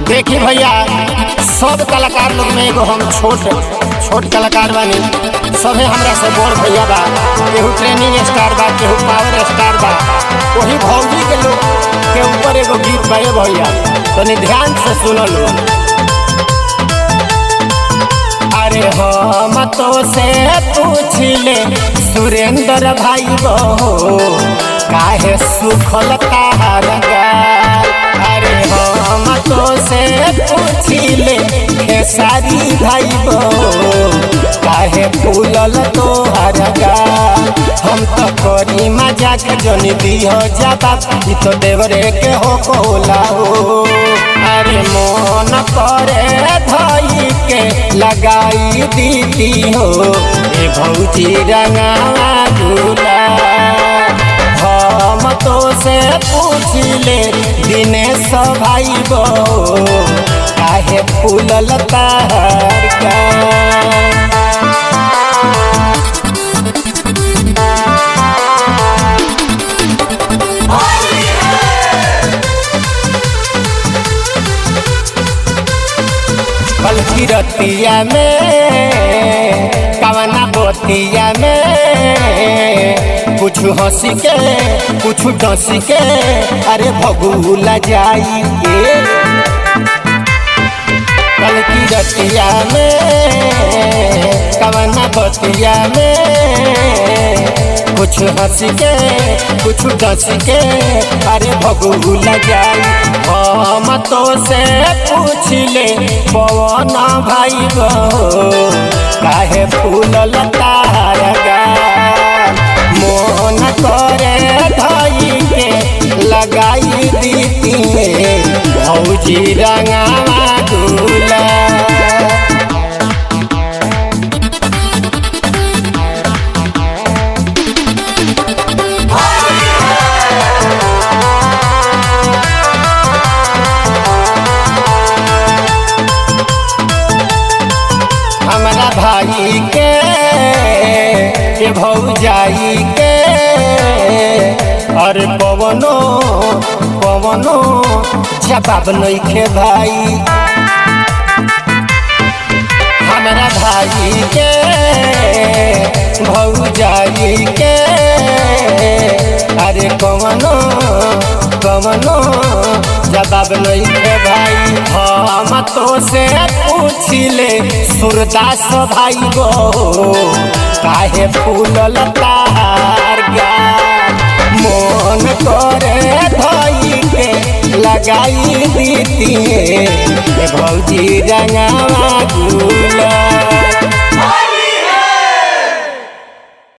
देखी भैया सब कलाकार लोग में एगो हम छोट कलाकार बानी। सभे हमरा से बड़ भैया बा, केहू ट्रेनिंग स्टार बा, केहू पावर स्टार बा। वही भौजी के लोग के ऊपर एगो गीत बा भैया, तनी ध्यान से सुन लो। अरे हम तो से पूछ ले सुरेंद्र भाई बहो, काहे सुखल तार गाल। अरे हम तो से पूछ ले खेसारी भाई बहो, काहे फूलल तोहर गाल। हम तो करी मजाक जनी दियो जवाब, ई तो देवरे के हो कोला हो। अरे मन करे धई के लगाई दीदी हो, ए भौजी रंगा झूला। हम तो से पूछ ले दिनेश भाई बहो, काहे फूलल तार गाल। बल्कि रतिया में कवना बोतिया में, कुछ हंसी के कुछ डसी के, अरे भगुला जाई के। बल्कि रतिया में कवना बोतिया में, कुछ हंसी के कुछ डसी के, अरे भगुला जाई। हम तो से पूछ ले पवन भाई बहो, काहे फूलल तार गाल। मोहन करे धई के लगाई दीती भौजी रंगावा दूला। हमारा भाई के भौजाई के, अरे पवनो जवाब नइखे भाई। हमारा भाई के भौजाई के, अरे कवनो जवाब नइखे भाई। हम तो से पूछ ले सूरदास भाई बहो, काहे फूलल तार गाल। मन करे धई के लगाई दीती भौजी रंगावा।